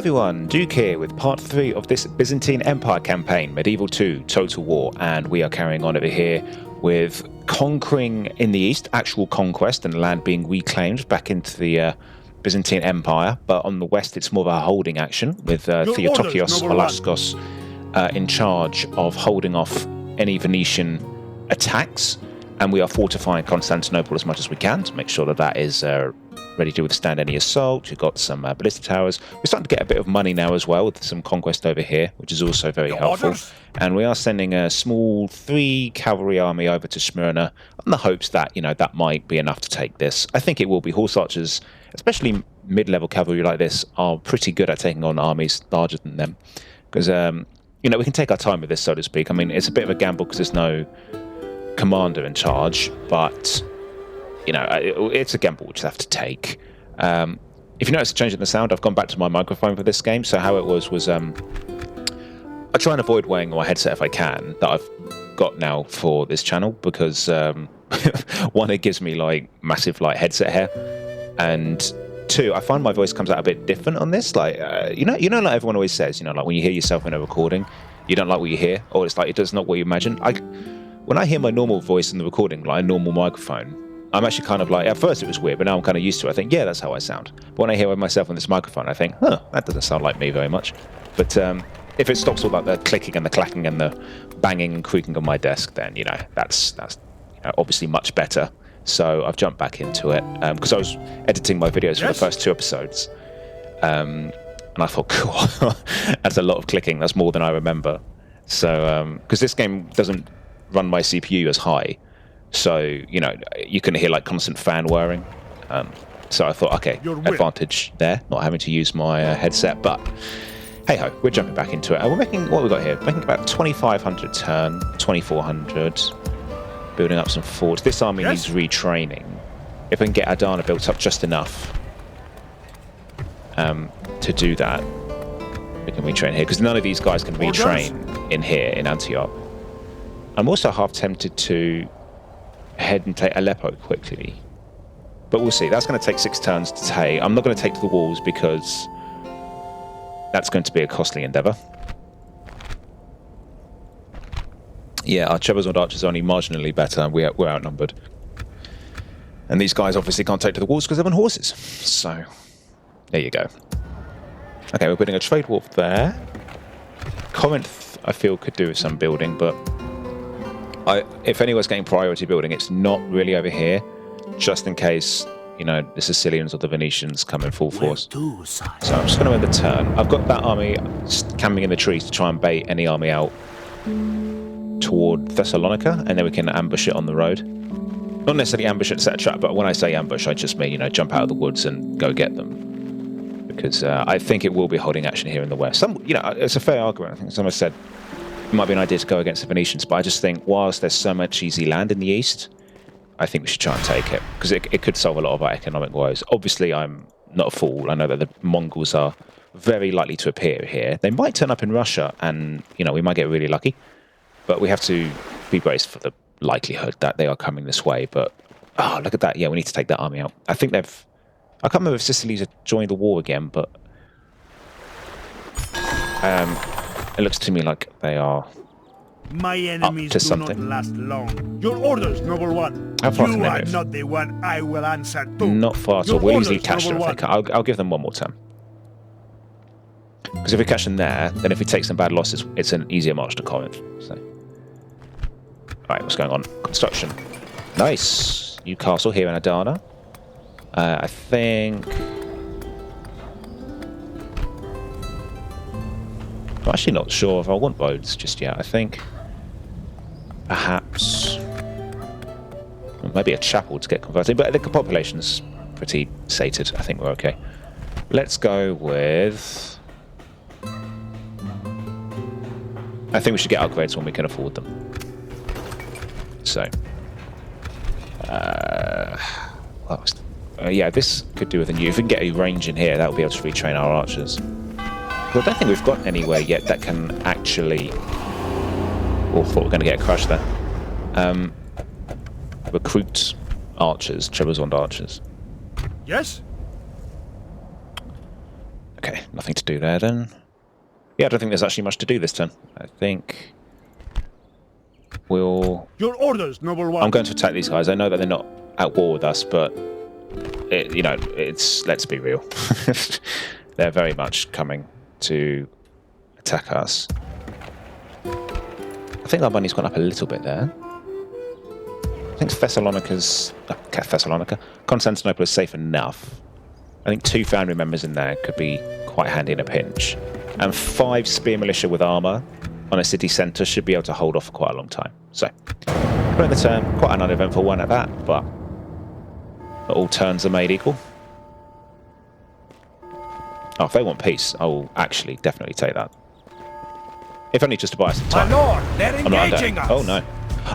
everyone, Duke here with part 3 of this Byzantine Empire campaign, Medieval 2, Total War, and we are carrying on over here with conquering in the east, actual conquest and land being reclaimed back into the Byzantine Empire, but on the west it's more of a holding action with Theotokios Alexius in charge of holding off any Venetian attacks, and we are fortifying Constantinople as much as we can to make sure that that is ready to withstand any assault. We've got some ballista towers. We're starting to get a bit of money now as well with some conquest over here, which is also very helpful. And we are sending a small 3 cavalry army over to Smyrna in the hopes that, you know, that might be enough to take this. I think it will be. Horse archers, especially mid-level cavalry like this, are pretty good at taking on armies larger than them. Because, you know, we can take our time with this, so to speak. I mean, it's a bit of a gamble because there's no commander in charge, but you know, it's a gamble which you have to take. If you notice a change in the sound, I've gone back to my microphone for this game. So how it was I try and avoid wearing my headset if I can, that I've got now for this channel, because one, it gives me like massive like headset hair, and 2, I find my voice comes out a bit different on this. Like you know, like everyone always says, you know, like when you hear yourself in a recording, you don't like what you hear, or it's like it does not what you imagine. When I hear my normal voice in the recording, like a normal microphone, I'm actually kind of like, at first it was weird, but now I'm kind of used to it. I think, yeah, that's how I sound. But when I hear myself on this microphone, I think, huh, that doesn't sound like me very much. But if it stops all that the clicking and the clacking and the banging and creaking on my desk, then, you know, that's you know, obviously much better. So I've jumped back into it because I was editing my videos for the first 2 episodes. And I thought, cool, that's a lot of clicking. That's more than I remember. So, because this game doesn't run my CPU as high. So, you know, you can hear like constant fan whirring. So I thought, okay, advantage there, not having to use my headset. But hey ho, we're jumping back into it. We're making, what we got here? We're making about 2,500 turn, 2,400. Building up some forts. This army needs retraining. If we can get Adana built up just enough to do that, we can retrain here. Because none of these guys can retrain in here, in Antioch. I'm also half tempted to head and take Aleppo quickly, but we'll see. That's going to take 6 turns to take. I'm not going to take to the walls because that's going to be a costly endeavor. Yeah, our Trebizond archers are only marginally better, and we're outnumbered. And these guys obviously can't take to the walls because they're on horses. So there you go. Okay, we're putting a trade wharf there. Corinth, I feel, could do with some building, but if anyone's getting priority building, it's not really over here, just in case, you know, the Sicilians or the Venetians come in full force. So I'm just going to end the turn. I've got that army camping in the trees to try and bait any army out toward Thessalonica, and then we can ambush it on the road. Not necessarily ambush it, set a trap, but when I say ambush, I just mean, you know, jump out of the woods and go get them. Because I think it will be holding action here in the west. You know, it's a fair argument. I think someone said it might be an idea to go against the Venetians, but I just think whilst there's so much easy land in the east, I think we should try and take it, because it could solve a lot of our economic woes. Obviously, I'm not a fool. I know that the Mongols are very likely to appear here. They might turn up in Russia, and, you know, we might get really lucky. But we have to be braced for the likelihood that they are coming this way. But, oh, look at that. Yeah, we need to take that army out. I think they've... I can't remember if Sicily's joined the war again, but... it looks to me like they are My enemies up to do something. not last long. Your orders, noble one. How far you can they are move? not the one I will answer to. Not far at all. Your We'll easily orders, catch them noble if they can. I'll give them one more turn. Because if we catch them there, then if we take some bad losses, it's an easier march to Corinth. So. Alright, what's going on? Construction. Nice. New castle here in Adana. I think... I'm actually not sure if I want roads just yet. I think perhaps maybe a chapel to get converted, but the population's pretty sated. I think we're okay. Let's go with... I think we should get upgrades when we can afford them. So, yeah, this could do with a new. If we can get a range in here, that will be able to retrain our archers. But I don't think we've got anywhere yet that can actually... Oh, I thought we were going to get crushed there. Recruit archers, Trebizond archers. Yes? Okay, nothing to do there then. Yeah, I don't think there's actually much to do this turn. I think we'll... Your orders, noble one. I'm going to attack these guys. I know that they're not at war with us, but you know, it's, let's be real. They're very much coming to attack us. I think our money's gone up a little bit there. I think Constantinople is safe enough. I think 2 foundry members in there could be quite handy in a pinch. And 5 spear militia with armour on a city centre should be able to hold off for quite a long time. So, putting the turn, quite an uneventful one at that, but not all turns are made equal. Oh, if they want peace, I will actually definitely take that. If only just to buy some time. My lord, they're engaging us! Oh no.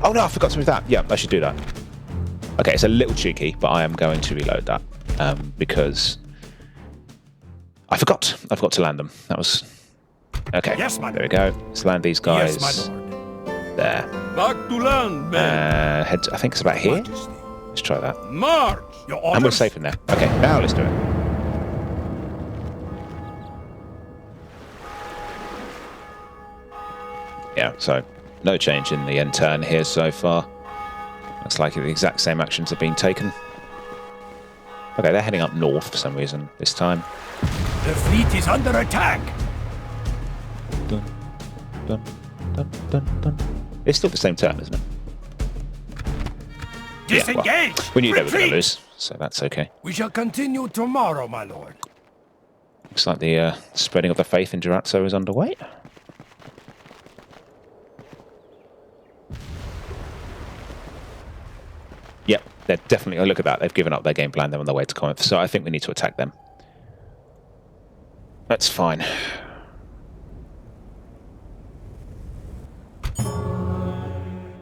Oh no, I forgot to move that. Yeah, I should do that. Okay, it's a little cheeky, but I am going to reload that. Because I forgot to land them. That was... Okay, yes, my there we go. Let's land these guys. Yes, my lord. There. Back to land, men. Head to, I think it's about here. Majesty. Let's try that. March! Your orders. And we're safe in there. Okay, now let's do it. Yeah, so no change in the end turn here so far. Looks like the exact same actions have been taken. Okay, they're heading up north for some reason this time. The fleet is under attack. Dun, dun, dun, dun, dun. It's still the same turn, isn't it? Disengage! Yeah, well, we knew they were going Retreat! to lose, so that's okay. We shall continue tomorrow, my lord. Looks like the spreading of the faith in Durazzo is underway. Yep, they're definitely... Oh, look at that. They've given up their game plan. They're on their way to Corinth. So I think we need to attack them. That's fine.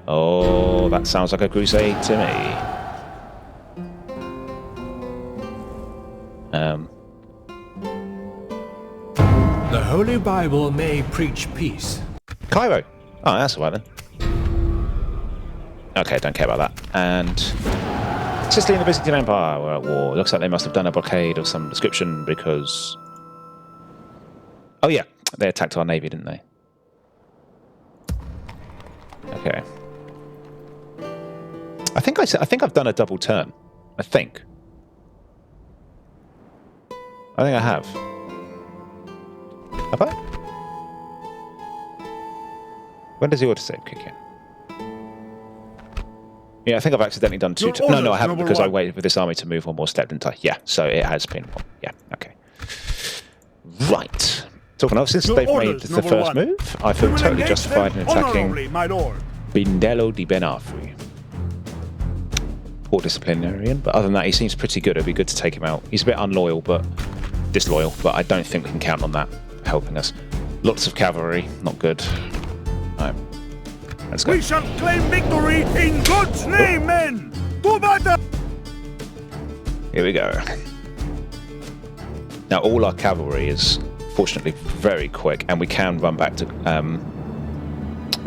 Oh, that sounds like a crusade to me. The Holy Bible may preach peace. Cairo. Oh, that's all right then. Okay, don't care about that. And Sicily and the Byzantine Empire were at war. Looks like they must have done a blockade of some description because... Oh yeah, they attacked our navy, didn't they? Okay. I think I've done a double turn. I think I have. Have I? When does the auto save kick in? Yeah, I think I've accidentally done 2 turns. No, I haven't, because I waited for this army to move one more step, didn't I? Yeah, so it has been one. Yeah, okay. Right. Talking of, since they've made the first move, I feel totally justified in attacking Bindello di Benafri. Poor disciplinarian, but other than that, he seems pretty good. It'd be good to take him out. He's a bit unloyal, but disloyal, but I don't think we can count on that helping us. Lots of cavalry, not good. Right. Let's go. We shall claim victory in God's name, men! To battle! Here we go. Now, all our cavalry is fortunately very quick, and we can run back to... Oh,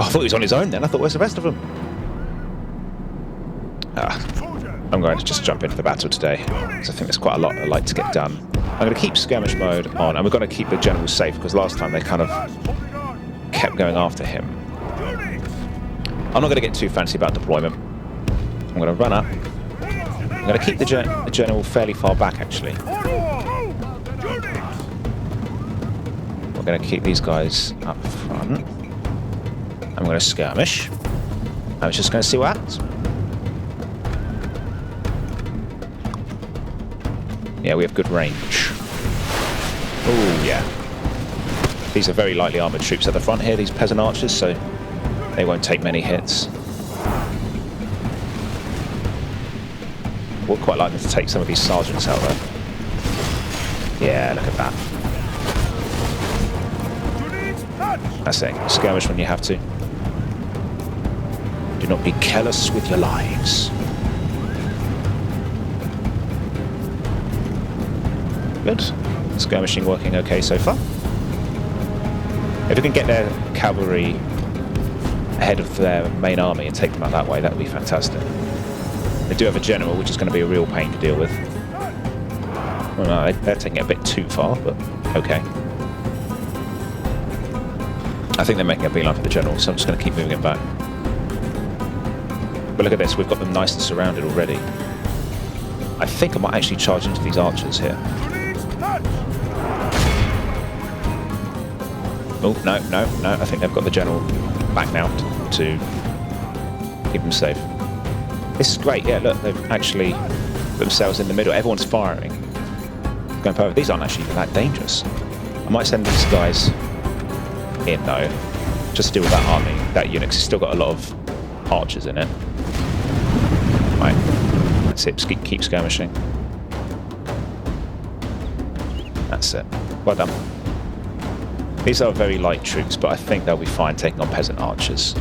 I thought he was on his own then. I thought, where's the rest of them? I'm going to just jump into the battle today, because I think there's quite a lot I'd like to get done. I'm going to keep skirmish mode on, and we're going to keep the general safe, because last time they kind of kept going after him. I'm not going to get too fancy about deployment. I'm going to run up. I'm going to keep the general fairly far back, actually. We're going to keep these guys up front. I'm going to skirmish. I was just going to see what happens. Yeah, we have good range. Oh, yeah. These are very lightly armoured troops at the front here, these peasant archers, so they won't take many hits. Would quite like them to take some of these sergeants out though. Yeah, look at that. That's it. Skirmish when you have to. Do not be careless with your lives. Good. Skirmishing working okay so far. If we can get their cavalry ahead of their main army and take them out that way, that would be fantastic. They do have a general, which is going to be a real pain to deal with. Well, no, they're taking it a bit too far, but okay. I think they're making a beeline for the general, so I'm just going to keep moving it back. But look at this, we've got them nice and surrounded already. I think I might actually charge into these archers here. Oh, no, I think they've got the general back now to keep them safe. This is great, yeah, look, they've actually put themselves in the middle. Everyone's firing. Going perfect. These aren't actually that dangerous. I might send these guys in, though, just to deal with that army, that unit, 'cause it's still got a lot of archers in it. Right, that's it, just keep skirmishing. That's it. Well done. These are very light troops, but I think they'll be fine taking on peasant archers.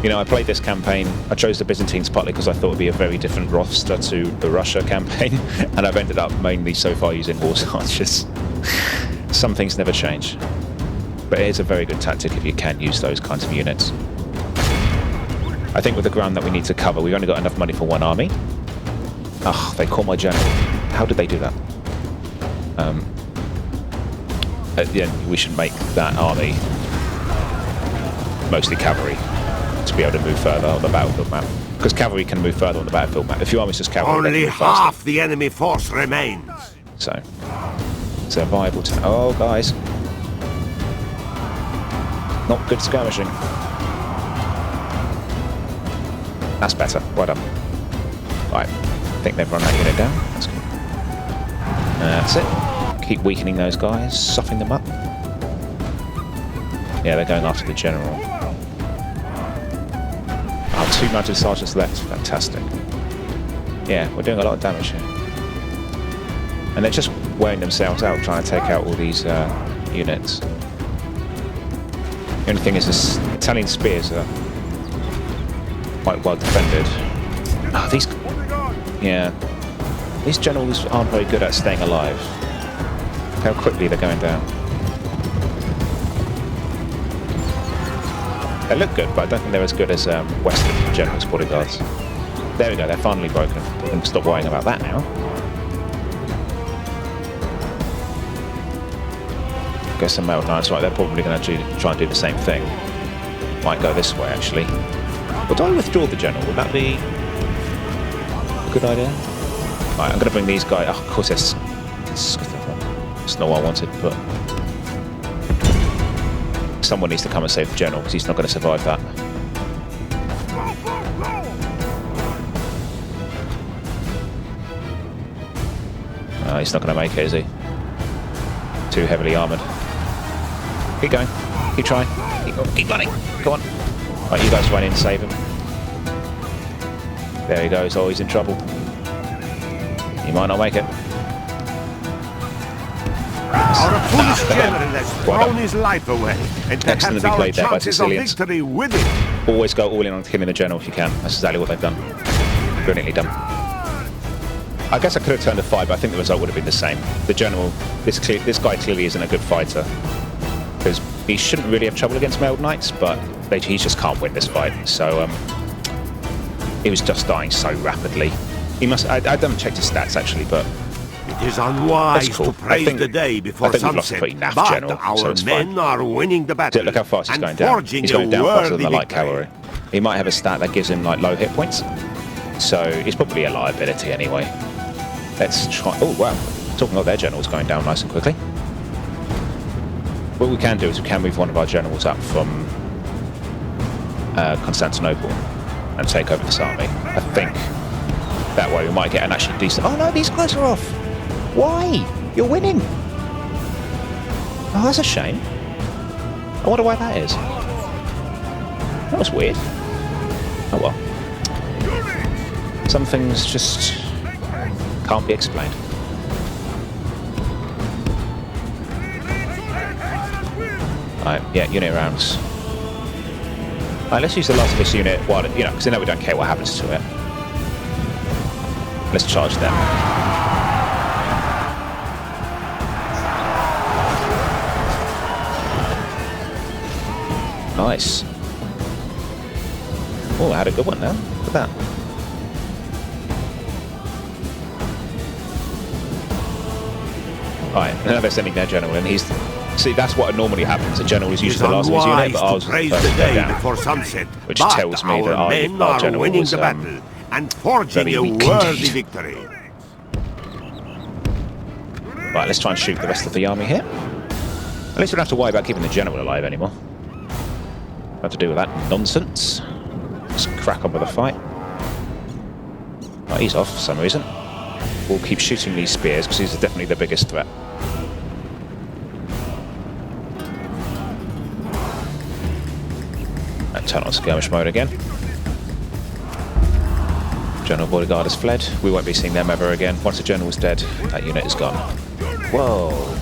You know, I played this campaign, I chose the Byzantines partly because I thought it would be a very different roster to the Russia campaign, and I've ended up mainly so far using horse archers. Some things never change. But it is a very good tactic if you can use those kinds of units. I think with the ground that we need to cover, we've only got enough money for one army. Ugh, they caught my general. How did they do that? At the end, we should make that army mostly cavalry to be able to move further on the battlefield map. Because cavalry can move further on the battlefield map. If your army's just cavalry, Only half the enemy force remains. So, it's a viable to... Oh, guys. Not good skirmishing. That's better. Well done. Right. I think they've run that unit down. That's good. That's it. Keep weakening those guys, softening them up. Yeah, they're going after the general. Oh, 2 mounted sergeants left. Fantastic. Yeah, we're doing a lot of damage here. And they're just wearing themselves out, trying to take out all these units. The only thing is, this Italian spears are quite well defended. Oh, these... Yeah. These generals aren't very good at staying alive. Look how quickly they're going down. They look good, but I don't think they're as good as Western generals' bodyguards. There we go, they're finally broken. We can stop worrying about that now. Get some mailed knights, right, they're probably going to try and do the same thing. Might go this way, actually. Would I withdraw the general? Would that be a good idea? Right, I'm going to bring these guys... Oh, of course, it's not what I wanted, but... Someone needs to come and save the general, because he's not going to survive that. Oh, he's not going to make it, is he? Too heavily armoured. Keep going. Keep trying. Keep running. Come on. Right, you guys run in, save him. There he goes. Oh, he's in trouble. He might not make it. Our foolish general has thrown his life away, and perhaps our chances of victory with it. Always go all in on killing the general if you can. That's exactly what they've done. Brilliantly done. I guess I could have turned a 5, but I think the result would have been the same. The general, this guy clearly isn't a good fighter, because he shouldn't really have trouble against mailed knights, but he just can't win this fight. So he was just dying so rapidly. He must. I haven't checked his stats actually, but it is unwise to praise the day before sunset. But general, our so men are winning the battle. Look how fast he's going down. He's going down faster than the light cavalry. He might have a stat that gives him like low hit points, so he's probably a liability anyway. Let's try. Oh wow! Talking about their generals going down nice and quickly. What we can do is we can move one of our generals up from Constantinople and take over this army. I think that way we might get an actually decent... Oh no, these guys are off! Why? You're winning! Oh, that's a shame. I wonder why that is. That was weird. Oh well. Some things just can't be explained. Right, yeah, unit rounds. Right, let's use the last of this unit while, you know, because we don't care what happens to it. Let's charge them. Nice. Oh, I had a good one there. Look at that. Right, now they're sending their general, and he's... See, that's what normally happens. A general is usually the last of his unit, but ours was the first to go down. Before sunset, which tells me that our general winning was the battle and forging a worthy victory. Right, let's try and shoot the rest of the army here. At least we don't have to worry about keeping the general alive anymore. Don't have to do with that nonsense. Let's crack on with the fight. Right, he's off for some reason. We'll keep shooting these spears because these are definitely the biggest threat. And turn on skirmish mode again. General bodyguard has fled. We won't be seeing them ever again. Once the general's dead, that unit is gone. Whoa.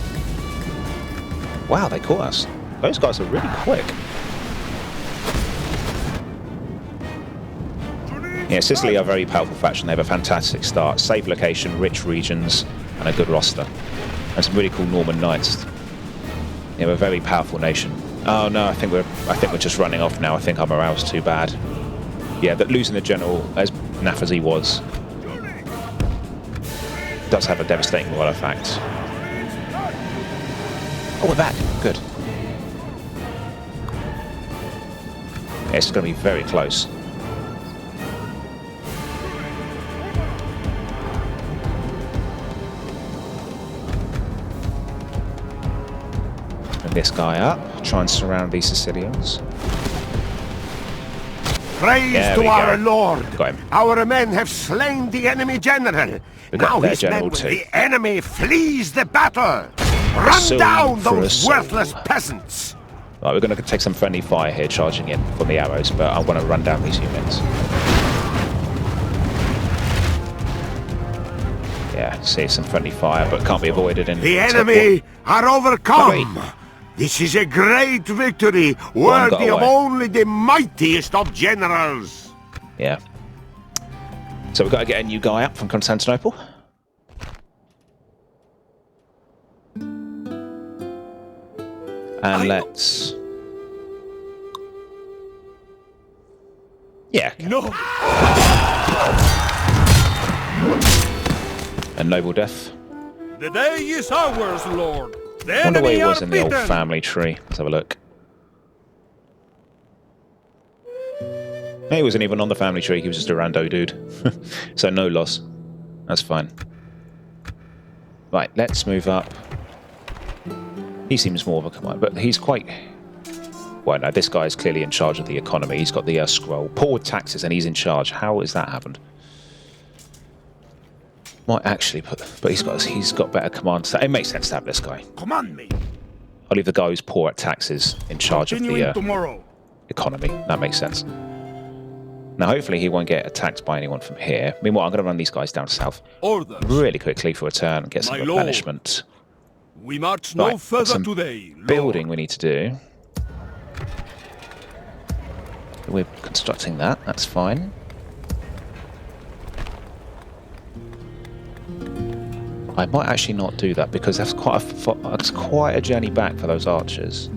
Wow, they caught us. Those guys are really quick. Yeah, Sicily are a very powerful faction. They have a fantastic start. Safe location, rich regions, and a good roster. And some really cool Norman knights. Yeah, we're a very powerful nation. Oh no, I think we're just running off now. I think our morale's too bad. Yeah, that losing the general, as naff as he was, does have a devastating moral effect. Oh, we're back. Good. Yeah, it's going to be very close. Bring this guy up. Try and surround these Sicilians. Praise to our Lord! Our men have slain the enemy general. Now his men with the enemy flees the battle. Run down those worthless peasants! Right, we're going to take some friendly fire here, charging in from the arrows, but I want to run down these units. Yeah, see some friendly fire, but can't be avoided in... The enemy are overcome! This is a great victory, worthy of only the mightiest of generals! Yeah. So we've got to get a new guy up from Constantinople. And let's... Yeah. No. A noble death. The day is ours, Lord. I wonder where he was in the old family tree. Let's have a look. He wasn't even on the family tree, he was just a rando dude. So no loss. That's fine. Right, let's move up. He seems more of a command, but he's quite... Well, no, this guy is clearly in charge of the economy. He's got the scroll. Poor with taxes, and he's in charge. How has that happened? Might actually put... But he's got better command. It makes sense to have this guy. Command me. I'll leave the guy who's poor at taxes in charge of the tomorrow. Economy. That makes sense. Now, hopefully he won't get attacked by anyone from here. Meanwhile, I'm going to run these guys down south really quickly for a turn and get some replenishment. We march no further today, Lord. Building we need to do. We're constructing that. That's fine. I might actually not do that because that's quite a journey back for those archers.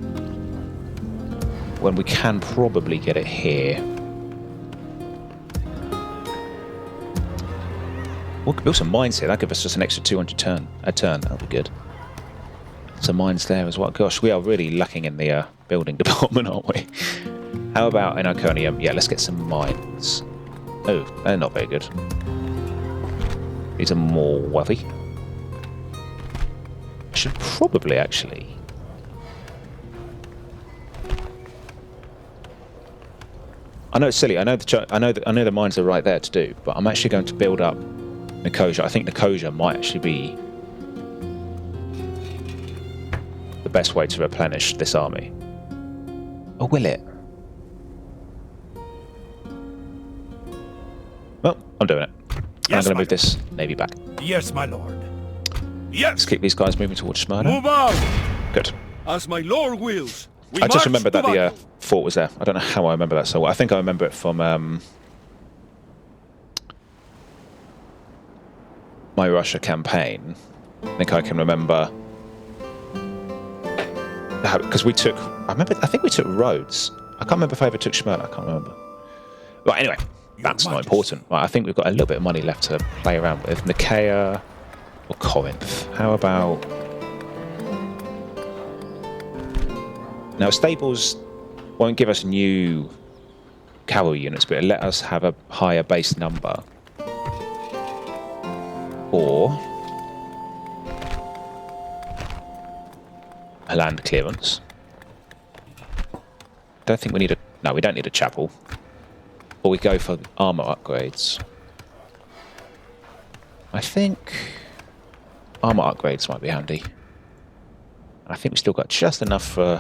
When we can probably get it here. We'll build some mines here. That'll give us just an extra 200 a turn. That'll be good. Some mines there as well. Gosh, we are really lacking in the building department, aren't we? How about in Iconium? Yeah, let's get some mines. Oh, they're not very good. These are more wealthy. I should probably actually... I know it's silly. I know the mines are right there to do, but I'm actually going to build up Nicosia. I think Nicosia might actually be the best way to replenish this army. Or will it? Well, I'm doing it. Yes, I'm going to move this navy back. Yes, my lord. Yes. Let's keep these guys moving towards Smyrna. Move on. Good. As my lord wills. I just remember that the fort was there. I don't know how I remember that so well. I think I remember it from my Russia campaign. I think I can remember because we took. I think we took Rhodes. I can't remember if I ever took Smyrna. I can't remember. Right. Anyway, that's not important. Right, I think we've got a little bit of money left to play around with. Nicaea or Corinth. How about Now, stables won't give us new cavalry units, but it'll let us have a higher base number. Or a land clearance. Don't think we need a... No, we don't need a chapel. Or we go for armor upgrades. I think armor upgrades might be handy. I think we still got just enough for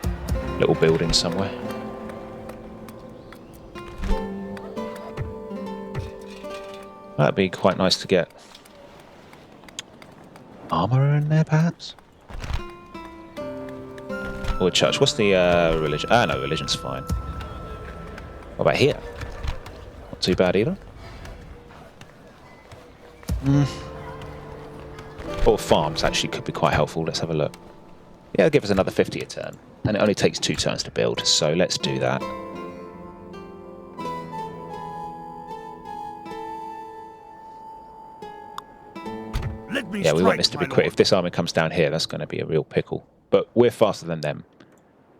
a little building somewhere. That'd be quite nice to get armor in there, perhaps? Or a church. What's the religion? Ah, no, religion's fine. What about here? Not too bad either. Or farms actually could be quite helpful. Let's have a look. Yeah, it'll give us another 50 a turn. And it only takes 2 turns to build, so let's do that. Yeah, we want this to be quick. If this army comes down here, that's going to be a real pickle. But we're faster than them.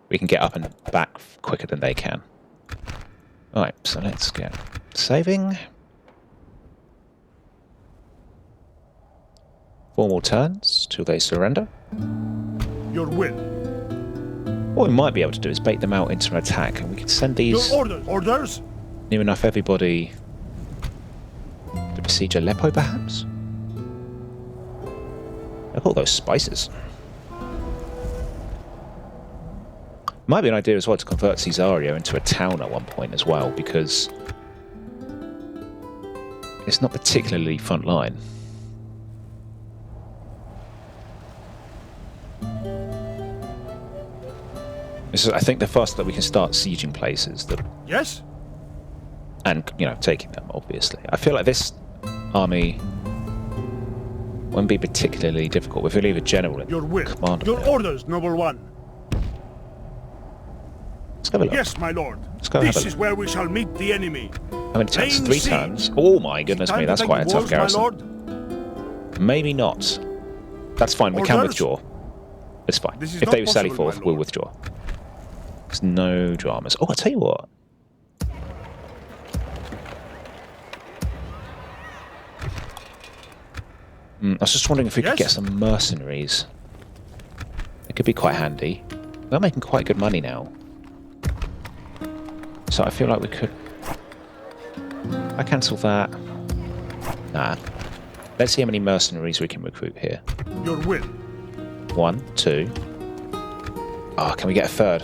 We can get up and back quicker than they can. Alright, so let's get saving. 4 more turns till they surrender. Your will. What we might be able to do is bait them out into an attack, and we can send these... Your orders? Near enough everybody to besiege Aleppo, perhaps? Look at all those spices. Might be an idea as well to convert Caesarea into a town at one point as well, because it's not particularly front line. This is, I think, the faster that we can start sieging places. Yes? And, you know, taking them, obviously. I feel like this army won't be particularly difficult if we leave a general in command of it. Your orders, noble one. Let's have a look. Yes, my lord. Let's go this is where we shall meet the enemy. How many turns? 3 turns? Oh my goodness me, that's quite a tough garrison. Maybe not. That's fine, we can withdraw. It's fine. If they sally forth, we'll withdraw. There's no dramas. Oh, I'll tell you what. I was just wondering if we could get some mercenaries. It could be quite handy. We're making quite good money now. So I feel like we could... I cancel that. Nah. Let's see how many mercenaries we can recruit here. Your will. 1, 2. Ah, can we get a third?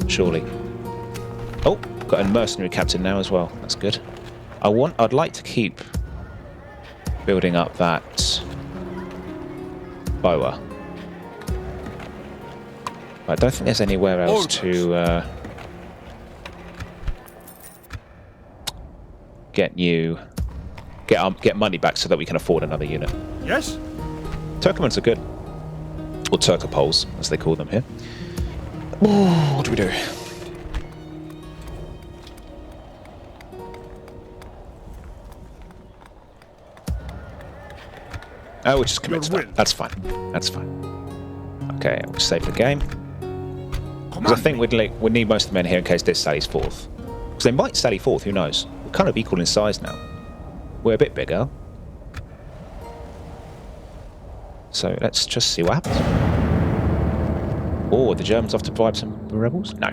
Surely. Oh, got a mercenary captain now as well. That's good. I'd like to keep building up that boa. I don't think there's anywhere else to get money back so that we can afford another unit. Yes. Turkomans are good, or Turkopoles as they call them here. Ooh, what do we do? Oh, we'll just commit to that. That's fine. That's fine. Okay, we'll save the game. Because I think we'd need most of the men here in case this sallies forth. Because they might sally forth, who knows? We're kind of equal in size now. We're a bit bigger. So let's just see what happens. Oh, the Germans off to bribe some rebels? No.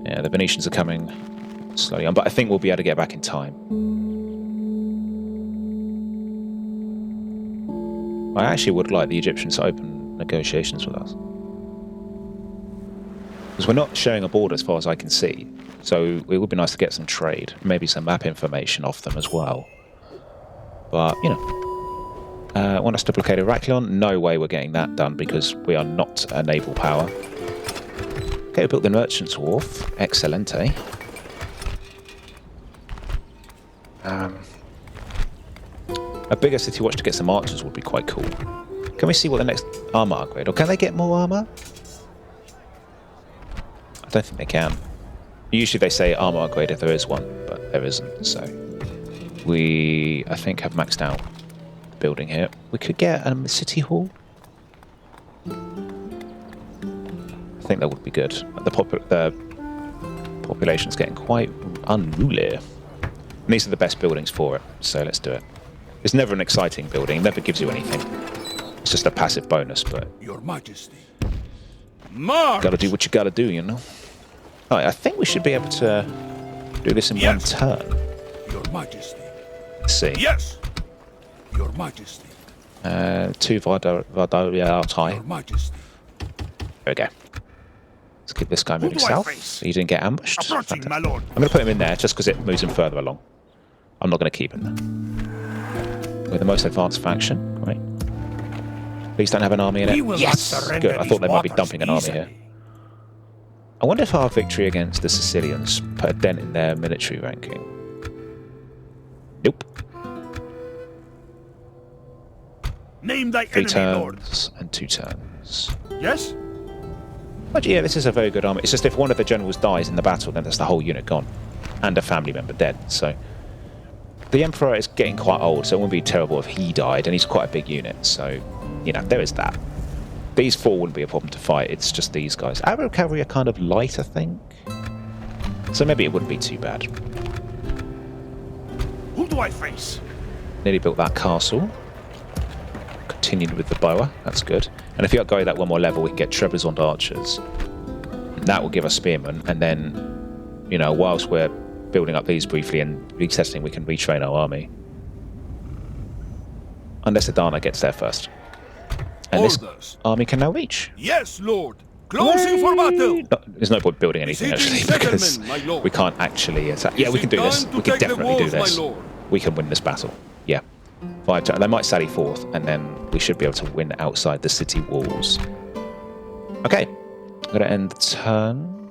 Yeah, the Venetians are coming slowly on, but I think we'll be able to get back in time. I actually would like the Egyptians to open negotiations with us. Because we're not showing a border as far as I can see. So it would be nice to get some trade. Maybe some map information off them as well. But, you know. Want us to blockade Heraklion? No way we're getting that done because we are not a naval power. Okay, we built the Merchant's Wharf. Excelente. A bigger city watch to get some archers would be quite cool. Can we see what the next armor upgrade? Or can they get more armor? I don't think they can. Usually they say armor upgrade if there is one, but there isn't. So we, I think, have maxed out the building here. We could get a city hall. think that would be good. The population's getting quite unruly. And these are the best buildings for it, so let's do it. It's never an exciting building, it never gives you anything. It's just a passive bonus, but... Your Majesty. Gotta do what you gotta do, you know? Alright, I think we should be able to do this in one turn. Your Majesty. Let's see. Yes. Your Majesty. 2 Vardariatai. Your Majesty. There we go. Let's keep this guy moving south so he didn't get ambushed. Approaching, my lord. I'm going to put him in there just because it moves him further along. I'm not going to keep him there. We're the most advanced faction, right? Please don't have an army in it. Yes! Good, I thought they might be dumping an army here. I wonder if our victory against the Sicilians put a dent in their military ranking. Nope. Name thy 3 enemy, lord. turns and 2 turns. Yes? But yeah, this is a very good army. It's just if one of the generals dies in the battle, then that's the whole unit gone. And a family member dead, so... The Emperor is getting quite old, so it wouldn't be terrible if he died, and he's quite a big unit, so... You know, there is that. These 4 wouldn't be a problem to fight, it's just these guys. Arrow cavalry are kind of light, I think. So maybe it wouldn't be too bad. Who do I face? Nearly built that castle. Continued with the boa, that's good. And if you upgrade that one more level, we can get Trebizond archers. That will give us spearmen, and then, you know, whilst we're building up these briefly and resetting, we can retrain our army. Unless Adana gets there first. And this army can now reach. Yes, Lord. Closing for battle. No, there's no point building anything, actually, because we can't actually attack. Yeah, we can do this. We can definitely do this. We can win this battle. Yeah. 5 turns. They might sally forth, and then we should be able to win outside the city walls. Okay. I'm going to end the turn.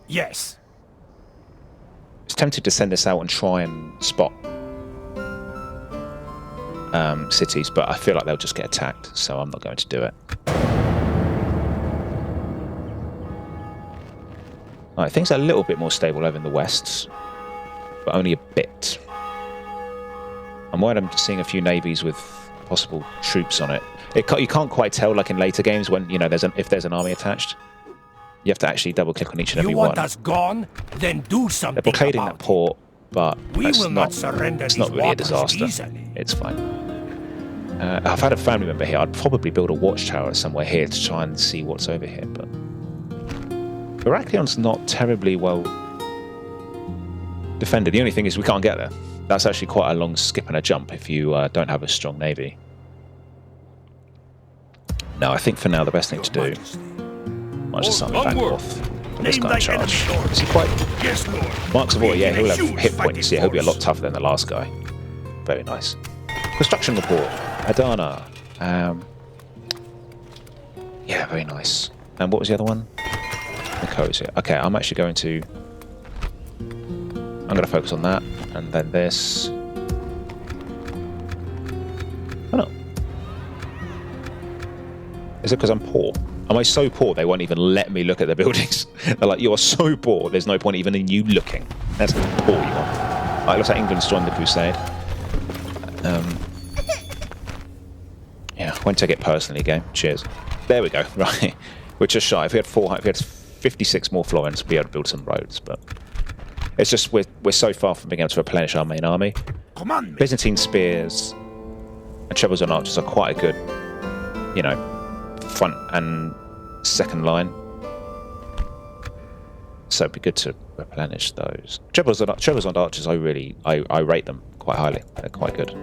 Yes. I was tempted to send this out and try and spot cities, but I feel like they'll just get attacked, so I'm not going to do it. Alright, things are a little bit more stable over in the west, but only a bit. I'm worried I'm seeing a few navies with possible troops on it. You can't quite tell, like in later games, when you know if there's an army attached. You have to actually double click on each and every one. You want us gone? Then do something. They're blockading that port, but it's not really a disaster. Easily. It's fine. I've had a family member here. I'd probably build a watchtower somewhere here to try and see what's over here, but Herakleon's not terribly well defended. The only thing is we can't get there. That's actually quite a long skip and a jump if you don't have a strong navy. No, I think for now the best thing to do... Might just summon back north. This guy in charge. Is he quite... Yes, Lord. Marks of War, yeah, he'll have hit points. Yeah, he'll be a lot tougher than the last guy. Very nice. Construction report. Adana. Yeah, very nice. And what was the other one? Nicosia. Okay, I'm actually going to... I'm going to focus on that, and then this. Oh no. Is it because I'm poor? Am I so poor they won't even let me look at the buildings? They're like, you are so poor, there's no point even in you looking. That's how poor you are. Right, looks like England's joined the crusade. Yeah, won't take it personally, game. Cheers. There we go. Right, we're just shy. If we had 56 more florins, we'd be able to build some roads, but it's just we're so far from being able to replenish our main army. Byzantine spears and Trebizond archers are quite a good, you know, front and second line. So it'd be good to replenish those. Trebizond archers, I rate them quite highly. They're quite good.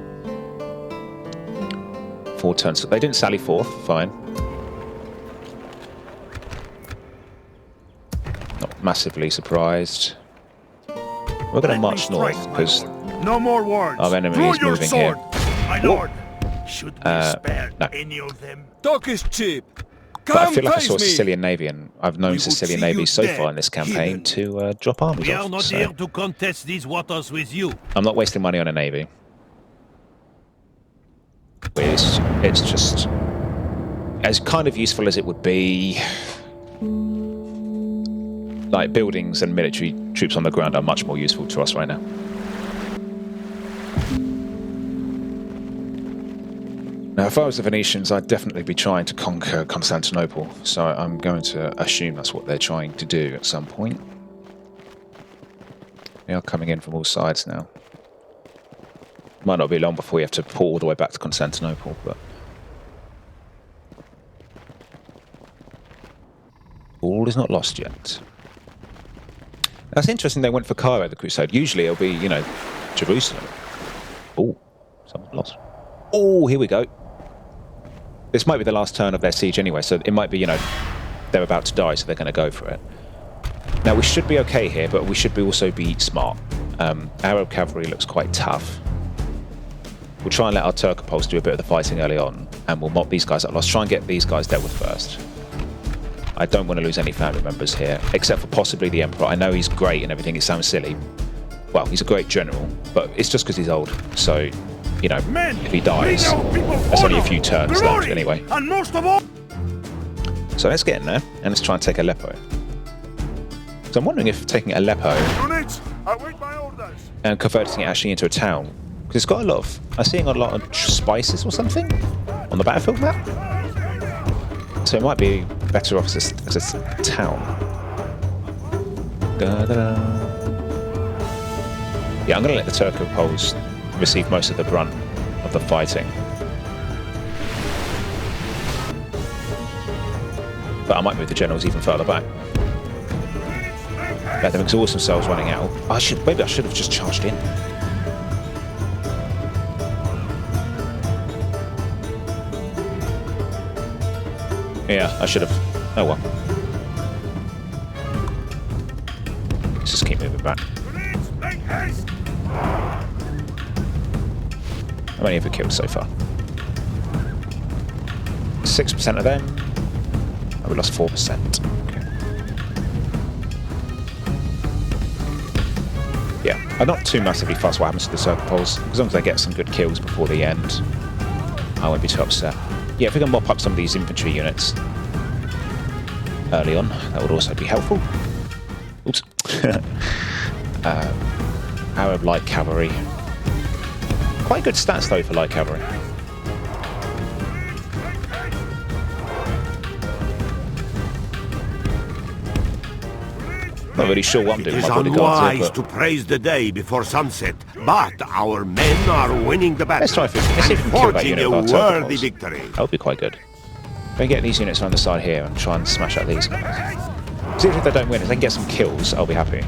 4 turns. They didn't sally forth. Fine. Not massively surprised. We're going to march north because no more words. Our enemy is moving here. My lord. Should we spare any of them? Talk is cheap. But I feel like I saw a Sicilian navy, and I've known Sicilian navies so far in this campaign to drop armies off. We are not here to contest these waters with you. I'm not wasting money on a navy. It's just as kind of useful as it would be. Like, buildings and military troops on the ground are much more useful to us right now. Now, if I was the Venetians, I'd definitely be trying to conquer Constantinople, so I'm going to assume that's what they're trying to do at some point. They are coming in from all sides now. Might not be long before we have to pull all the way back to Constantinople, but... all is not lost yet. That's interesting they went for Cairo, the Crusade. Usually it'll be, you know, Jerusalem. Oh, someone's lost. Oh, here we go. This might be the last turn of their siege anyway, so it might be, you know, they're about to die, so they're going to go for it. Now, we should be okay here, but we should also be smart. Arab cavalry looks quite tough. We'll try and let our Turcopolls do a bit of the fighting early on, and we'll mop these guys up. Let's try and get these guys dealt with first. I don't want to lose any family members here, except for possibly the Emperor. I know he's great and everything, it sounds silly. Well, he's a great general, but it's just because he's old, so... you know, if he dies, that's only a few turns left anyway. And most of all... So let's get in there, and let's try and take Aleppo. So I'm wondering if taking Aleppo and converting it actually into a town, because it's got a lot of... I'm seeing a lot of spices or something on the battlefield map. So it might be better off as a town. Da-da-da. Yeah, I'm going to let the Turcopolls receive most of the brunt of the fighting. But I might move the generals even further back. Let them exhaust themselves running out. Maybe I should have just charged in. Yeah, I should have. Oh well. Let's just keep moving back. How many have we killed so far? 6% of them. Oh, we lost 4%. Okay. Yeah, I'm not too massively fussed what happens to the Turcopolls. As long as they get some good kills before the end, I won't be too upset. Yeah, if we can mop up some of these infantry units early on, that would also be helpful. Oops. Arab light cavalry. Quite good stats though for light cavalry. Not really sure what I'm doing. It is unwise to praise the day before sunset, but our men are winning the battle. Let's see if we can kill that unit with our worthy victory. That would be quite good. If we can get these units around the side here and try and smash out these guys. See if they don't win. If they can get some kills, I'll be happy.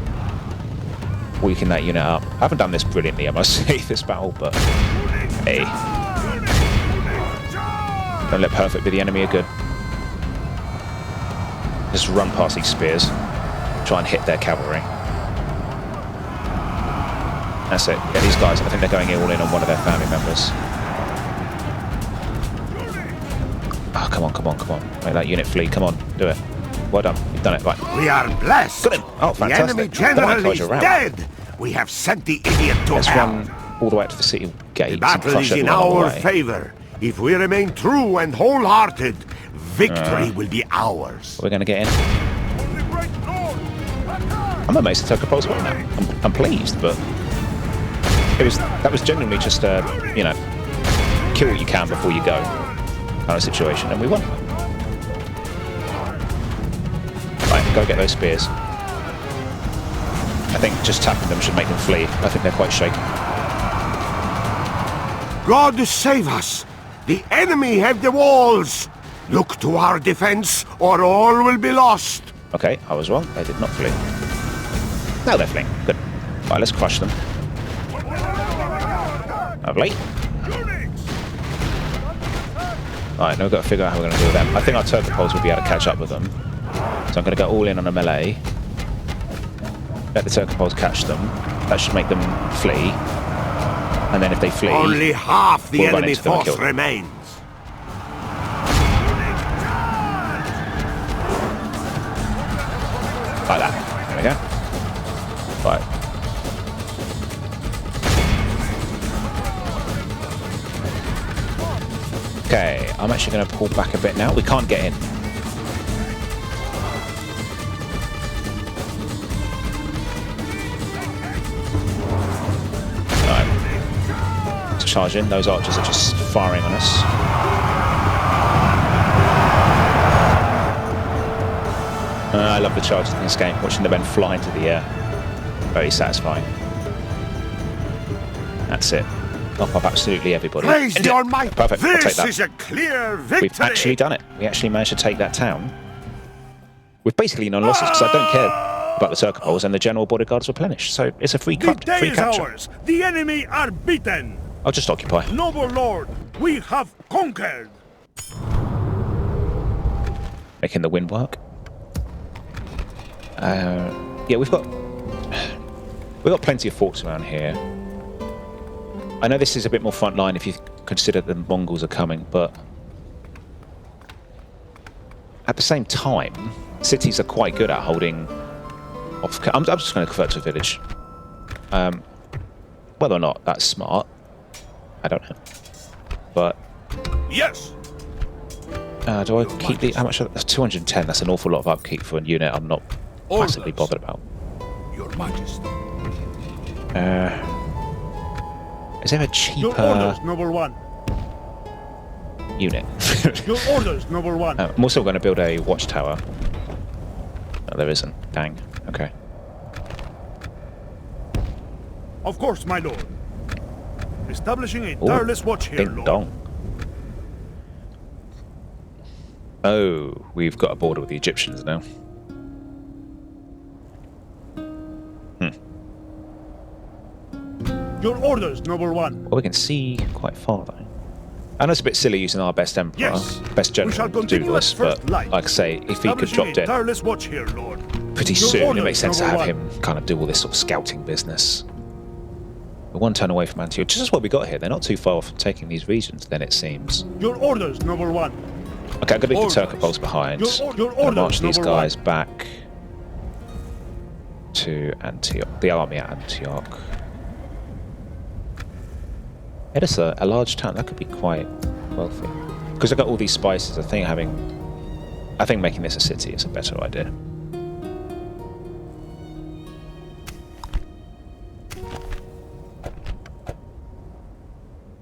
Weaken that unit up. I haven't done this brilliantly, I must say, this battle, but hey. Don't let perfect be the enemy are good. Just run past these spears. Try and hit their cavalry. That's it. Yeah, these guys, I think they're going all in on one of their family members. Oh, come on, come on, come on. Make that unit flee. Come on, do it. Well done. You've done it. Right. We are blessed. Got him. Oh, fantastic. The enemy general is dead. We have sent the idiot to Let's hell. run all the way up to the city gates. The battle is in our favor. If we remain true and wholehearted, victory will be ours. We're going to get in. I'm amazed the Turcopolls won that. I'm pleased, but that was genuinely just you know, kill what you can before you go kind of situation, and we won. Right, go get those spears. I think just tapping them should make them flee. I think they're quite shaken. God save us! The enemy have the walls! Look to our defense, or all will be lost! Okay, I was wrong. They did not flee. Now they're fleeing. Good. Right, let's crush them. Lovely. Right, now we've got to figure out how we're going to do with them. I think our Turcopolls will be able to catch up with them. So I'm going to go all in on a melee. Let the Turcopolls catch them. That should make them flee. And then if they flee, only half the enemy force remains. Like that. There we go. Right. Okay, I'm actually going to pull back a bit now. We can't get in. Right. Let's charge in. Those archers are just firing on us. I love the charges in this game. Watching the men fly into the air. Very satisfying. That's it. Knock off absolutely everybody. Praise the Almighty. Perfect. I'll take This that. is a clear victory. We've actually done it. We actually managed to take that town. With basically no losses, because I don't care about the Turcopoles, and the general bodyguards replenished. So it's a free capture. Ours. The enemy are beaten. I'll just occupy. Noble Lord, we have conquered. Making the wind work. Yeah, we've got plenty of forts around here. I know this is a bit more front line if you consider the Mongols are coming, but at the same time, cities are quite good at holding off. I'm just going to convert to a village. Whether or not that's smart, I don't know. But yes. Do I keep the? How much? That's 210. That's an awful lot of upkeep for a unit I'm not massively bothered about. Your Majesty. Is there a cheaper Your orders, Noble One. unit? Your orders, Noble One. I'm also going to build a watchtower. No, there isn't. Dang. Okay. Of course, my lord. Establishing a tireless watch here, Ding Lord. dong. Oh, we've got a border with the Egyptians now. Your orders, Noble One. Well, we can see quite far though. I know it's a bit silly using our best emperor, Yes. best general to do this, but like I say, if he could drop dead Tireless watch here, Lord. pretty Your soon, it orders, makes sense to Noble have One. him kind of do all this sort of scouting business. We're one turn away from Antioch, just as what we got here. They're not too far from taking these regions, then it seems. Your orders, Noble One. Okay, I'm going to leave the Turcopoles behind. Your and march these Noble guys One. back to Antioch, the army at Antioch. It is a large town. That could be quite wealthy. Because I've got all these spices, I think making this a city is a better idea.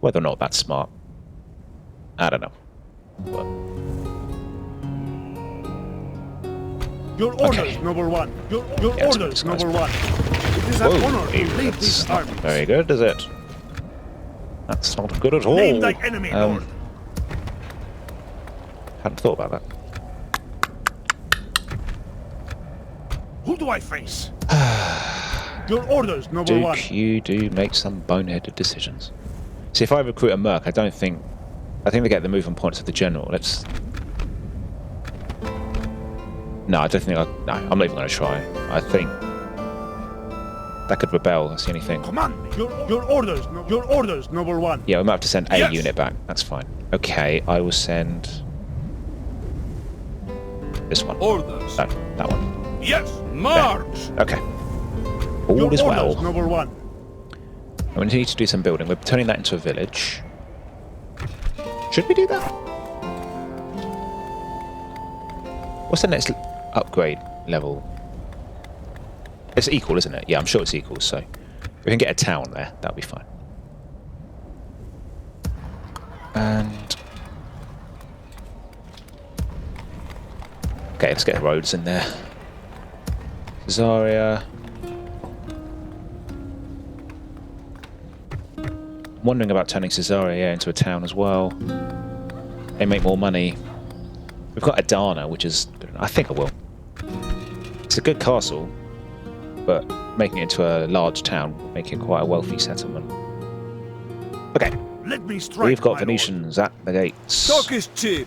Whether or not that's smart, I don't know. But Your orders, Noble One. Your Yeah, orders, nice. Noble One. It is an honor to lead that's these not armies. very good, is it? That's not good at all. Name thy enemy, Lord. Hadn't thought about that. Who do I face? Your orders, Noble One. Duke, you do make some boneheaded decisions. See, if I recruit a merc, I think they get the movement points of the general. No, I don't think no, I'm not even going to try. I think that could rebel, that's the only thing. Command me. Your orders, Noble One. Yeah, we might have to send a Yes. unit back. That's fine. Okay, I will send this one. Orders. No, that one. Yes. March. Okay. All Your is orders, well. Noble One. And we need to do some building. We're turning that into a village. Should we do that? What's the next upgrade level? It's equal, isn't it? Yeah, I'm sure it's equal, so if we can get a town there, that'll be fine. And okay, let's get roads in there. Caesarea. I'm wondering about turning Caesarea into a town as well. They make more money. We've got Adana, which is... I think I will. It's a good castle, but making it into a large town will make it quite a wealthy settlement. Okay. Let me strike. We've got my Venetians at the gates. Talk is cheap.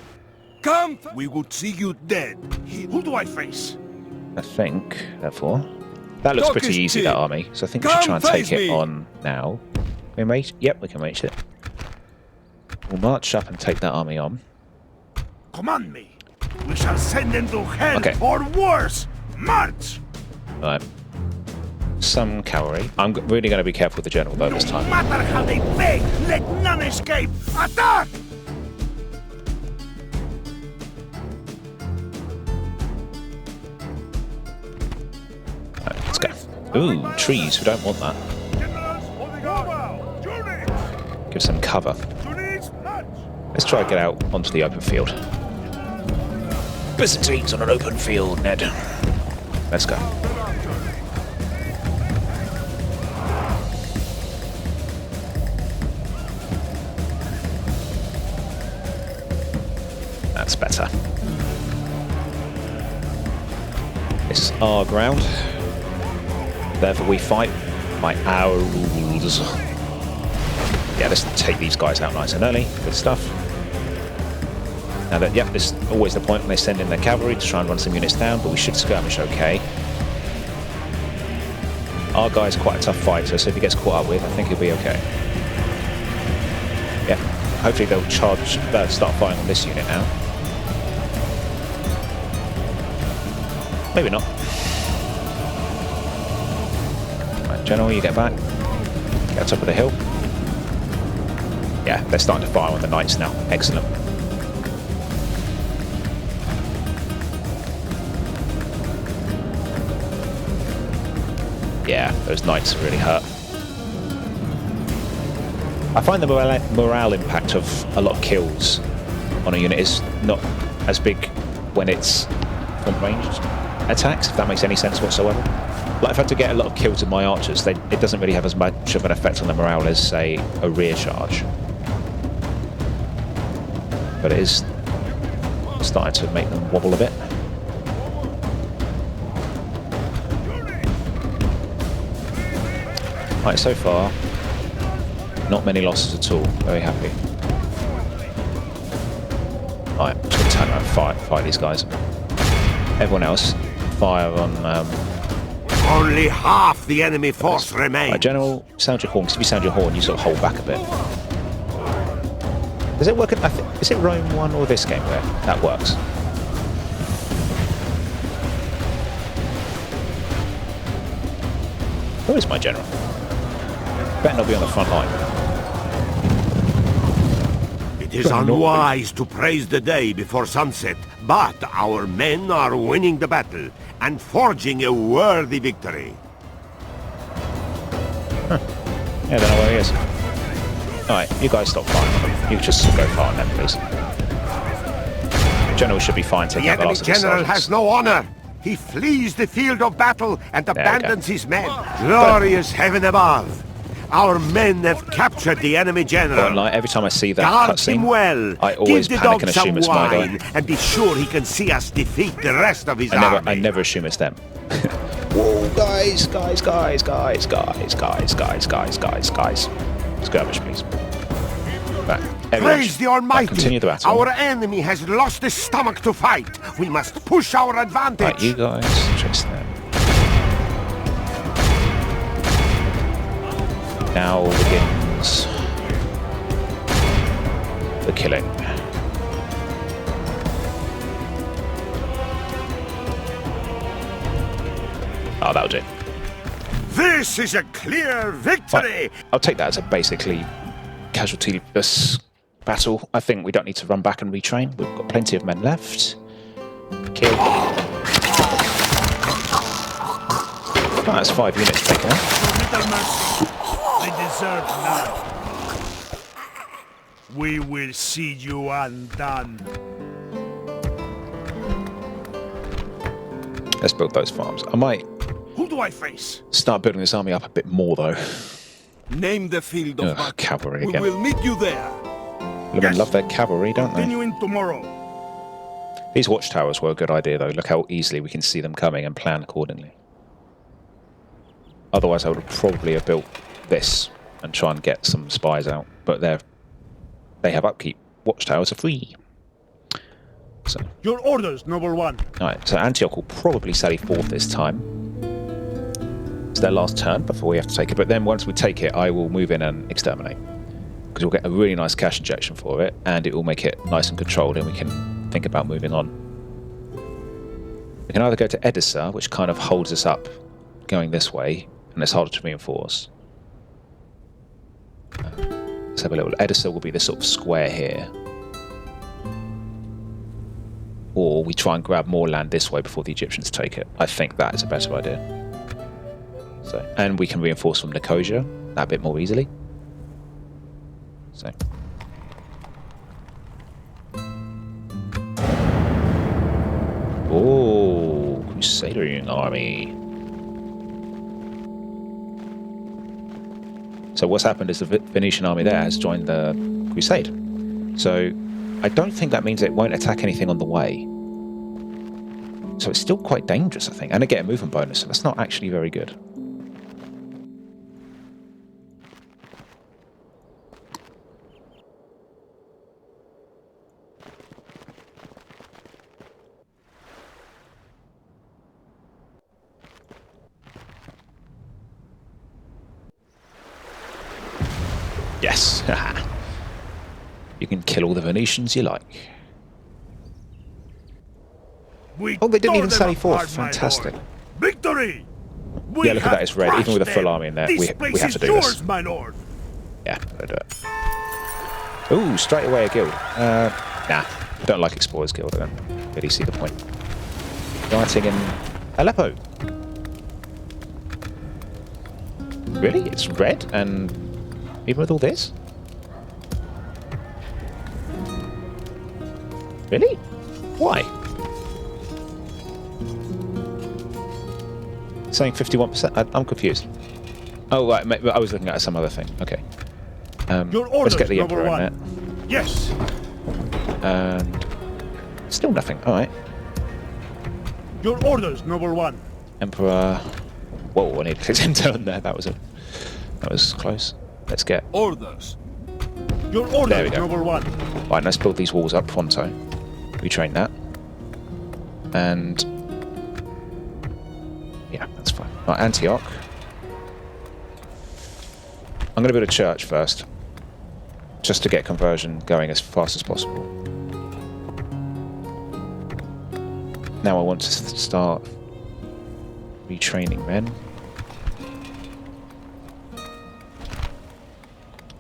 Come. We would see you dead. Who do I face? I think, therefore. That looks Talk pretty is easy, cheap. that army. So I think we should Come try and take face it me. on now. Can we reach? Yep, we can reach it. We'll march up and take that army on. Command me. We shall send them to hell Okay. or worse. March. Right. Some cavalry. I'm really going to be careful with the general though this No time. matter how they beg, let none escape. Attack! Right, let's go. Ooh, trees. We don't want that. Give some cover. Let's try to get out onto the open field. Byzantines on an open field, Ned. Let's go. That's better. This is our ground. Therefore we fight by our rules. Yeah, let's take these guys out nice and early. Good stuff. Now that, yep, this is always the point when they send in their cavalry to try and run some units down, but we should skirmish okay. Our guy's quite a tough fighter, so if he gets caught up with, I think he'll be okay. Yeah, hopefully they'll start firing on this unit now. Maybe not. Right, General, you get back. Get on top of the hill. Yeah, they're starting to fire on the knights now. Excellent. Yeah, those knights really hurt. I find the morale impact of a lot of kills on a unit is not as big when it's from ranged attacks, if that makes any sense whatsoever. Like, if I had to get a lot of kills with my archers, it doesn't really have as much of an effect on the morale as, say, a rear charge. But it is starting to make them wobble a bit. Right, so far, not many losses at all. Very happy. Right, just gonna turn around and fight these guys. Everyone else, fire on. Only half the enemy force remains. Right, General, sound your horn. Because if you sound your horn, you sort of hold back a bit. Does it work? Is it Rome 1 or this game where that works? Where is my general? Better not be on the front line. It is unwise to praise the day before sunset, but our men are winning the battle and forging a worthy victory. Huh. Yeah, I don't know where he is. Alright, you guys stop firing on them. You just go fire on them, please. General should be fine taking out the last of the sergeants. The enemy general has no honor. He flees the field of battle and abandons his men. Glorious heaven above! Our men have captured the enemy general. Like, every time I see that cutscene, well, I always panic and assume it's my guy. And be sure he can see us defeat the rest of his army. I never assume it's them. Whoa, guys. Skirmish, please. Back. Praise the Almighty! Continue the battle. Our enemy has lost his stomach to fight. We must push our advantage. Right, you guys, chase them. Now begins the killing. Oh, that'll do. This is a clear victory! Well, I'll take that as a basically casualty-less battle. I think we don't need to run back and retrain. We've got plenty of men left. Kill. Oh, that's 5 units taken out. They deserve none. We will see you undone. Let's build those farms. I might Who do I face? start building this army up a bit more, though. Name the field of battle. Cavalry We again. will meet you there. Women love their cavalry, don't they? Continuing tomorrow. These watchtowers were a good idea, though. Look how easily we can see them coming and plan accordingly. Otherwise, I would probably have built this and try and get some spies out. But they have upkeep. Watchtowers are free. So, Your orders, noble one. alright, so Antioch will probably sally forth this time. It's their last turn before we have to take it. But then once we take it, I will move in and exterminate. Because we'll get a really nice cash injection for it, and it will make it nice and controlled, and we can think about moving on. We can either go to Edessa, which kind of holds us up going this way, and it's harder to reinforce. Let's have a little. Edessa will be this sort of square here. Or we try and grab more land this way before the Egyptians take it. I think that is a better idea. So, and we can reinforce from Nicosia that bit more easily. So. Crusading army. So what's happened is the Venetian army there has joined the crusade. So I don't think that means it won't attack anything on the way. So it's still quite dangerous, I think. And I get a movement bonus, so that's not actually very good. Yes. You can kill all the Venetians you like. Oh, they didn't even sally forth. Fantastic. Victory! Yeah, look at that. It's red. Even with a full army in there, we have to do this. My lord. Yeah, gotta do it. Ooh, straight away a guild. Nah, don't like Explorers Guild. I don't really see the point. Fighting in Aleppo. Really? It's red? And even with all this? Really? Why? Saying 51%? I'm confused. Oh, right. I was looking at some other thing. Okay. Let's get the Emperor in there. Yes. And still nothing. All right. Your orders, noble one. Emperor. Whoa! I need to click enter on there. That was close. Let's get orders. Your orders, there we go. noble one. Right. Let's build these walls up pronto. Retrain that. And yeah, that's fine. Right, Antioch. I'm going to build a church first, just to get conversion going as fast as possible. Now I want to start retraining men.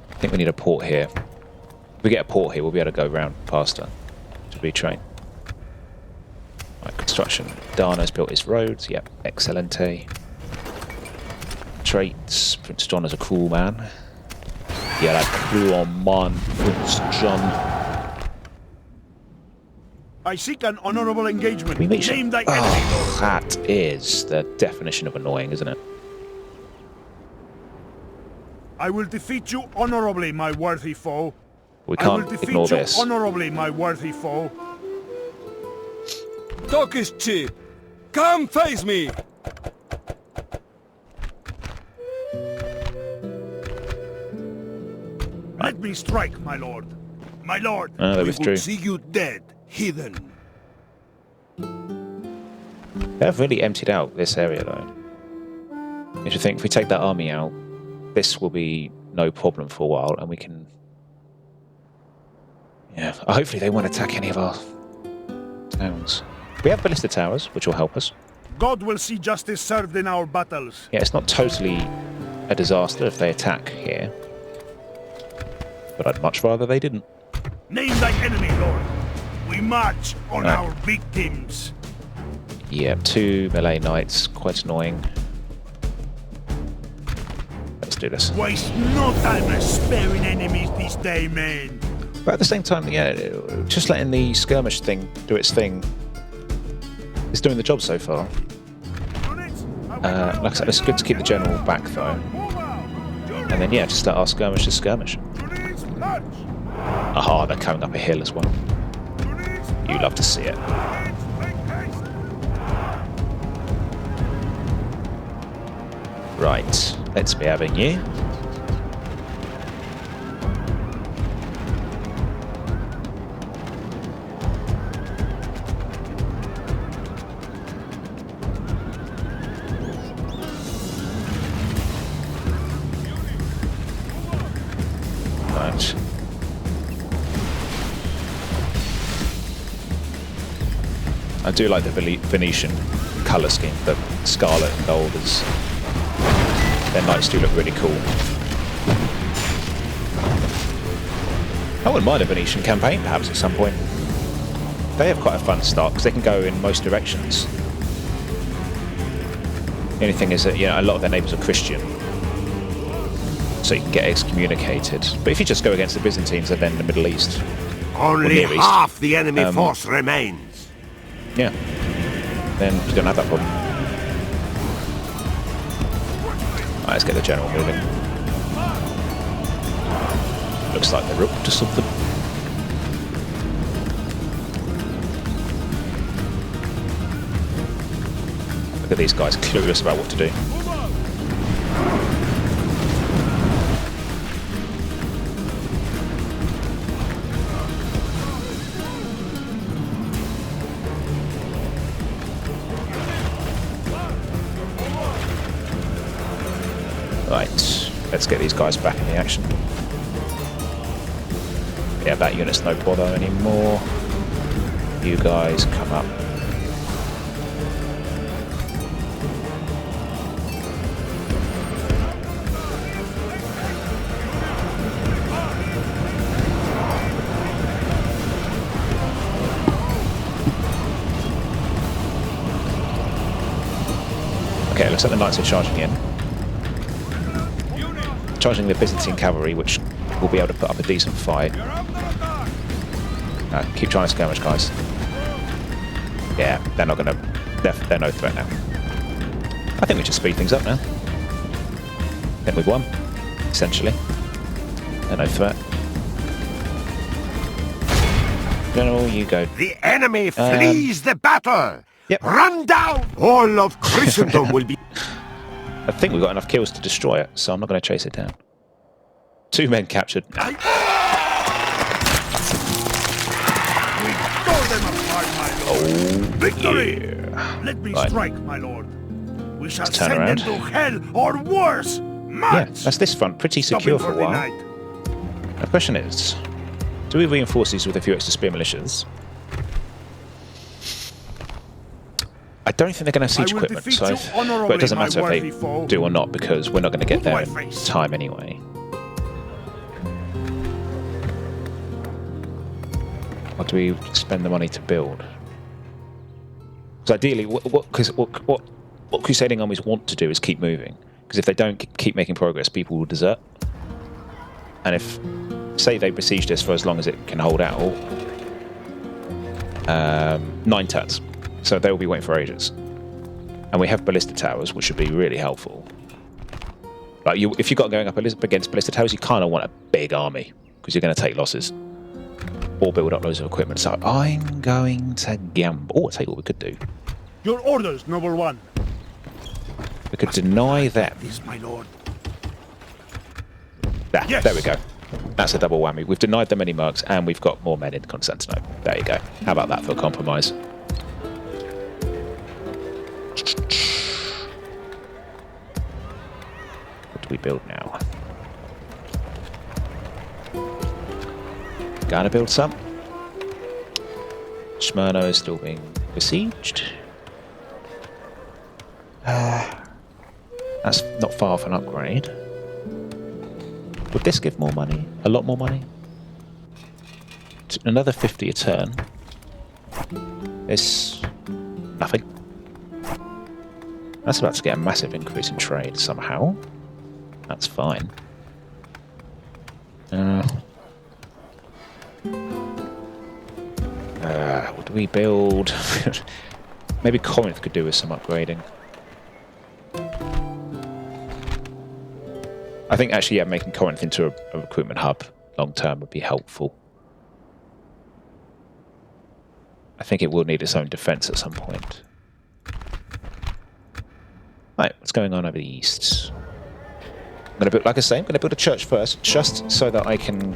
I think we need a port here. If we get a port here, we'll be able to go round faster to retrain. Right, construction. Dana's built his roads. Yep, excelente. Traits. Prince John is a cruel man. Yeah, that cruel man, Prince John. I seek an honorable engagement. Name thy enemy. That is the definition of annoying, isn't it? I will defeat you honorably, my worthy foe. We can't ignore this. Honorably, my worthy foe. Talk is cheap. Come face me. Let me strike, my lord. My lord. They withdrew. See you dead, heathen. They've really emptied out this area, though. You should think if we take that army out, this will be no problem for a while, and we can. Yeah, hopefully they won't attack any of our towns. We have ballista towers, which will help us. God will see justice served in our battles. Yeah, it's not totally a disaster if they attack here. But I'd much rather they didn't. Name thy enemy, Lord. We march on our victims. Yeah, 2 melee knights, quite annoying. Let's do this. Waste no time sparing enemies this day, man. But at the same time, yeah, just letting the skirmish thing do its thing is doing the job so far. Like I said, it's good to keep the general back, though. And then, yeah, just let our skirmishers skirmish. Aha, they're coming up a hill as well. You love to see it. Right, let's be having you. Right. I do like the Venetian colour scheme, the scarlet and gold is... Their knights do look really cool. I wouldn't mind a Venetian campaign, perhaps, at some point. They have quite a fun start, because they can go in most directions. The only thing is that, you know, a lot of their neighbours are Christian. So you can get excommunicated. But if you just go against the Byzantines, they're then in the Middle East. Only half the enemy force remains. Yeah. then he's going to have that problem. Right, let's get the general moving. Looks like they're up to something. Look at these guys, clueless about what to do. Right, let's get these guys back in the action. Yeah, that unit's no bother anymore. You guys come up. Okay, looks like the knights are charging in. Charging the Byzantine cavalry, which will be able to put up a decent fight. Keep trying to skirmish, guys. Yeah, they're not going to... They're no threat now. I think we should speed things up now. I think we've won, essentially. They're no threat. General, you go. The enemy flees the battle! Yep. Run down! All of Christendom will be... I think we've got enough kills to destroy it, so I'm not going to chase it down. 2 men captured. Nah. We tore them apart, my lord. Oh, Victory! yeah. Let me Right. strike, my lord. We shall Let's turn send around. them to hell or worse. Yeah, that's this front. Pretty secure for a while. The question is, do we reinforce these with a few extra spear militias? I don't think they're going to have siege equipment, so but it doesn't matter if they do or not, because we're not going to get there in time anyway. What do we spend the money to build? Because ideally, what crusading armies want to do is keep moving. Because if they don't keep making progress, people will desert. And if, say, they besiege this for as long as it can hold out, 9 turns. So they will be waiting for ages. And we have ballista towers, which should be really helpful. Like if you've got going up against ballista towers, you kind of want a big army, because you're going to take losses. Or build up loads of equipment. So I'm going to gamble. Oh, I'll tell you what we could do. Your orders, noble one. We could deny them. This, my lord. Yes. There we go. That's a double whammy. We've denied them any marks, and we've got more men in Constantinople. There you go. How about that for a compromise? What do we build now? Gotta build some. Smyrna is still being besieged. That's not far off an upgrade. Would this give more money? A lot more money? Another 50 a turn. This... nothing. That's about to get a massive increase in trade somehow. That's fine. What do we build? Maybe Corinth could do with some upgrading. I think actually, yeah, making Corinth into a recruitment hub long term would be helpful. I think it will need its own defense at some point. Right, what's going on over the east? I'm going to build, like I say, I'm going to build a church first, just so that I can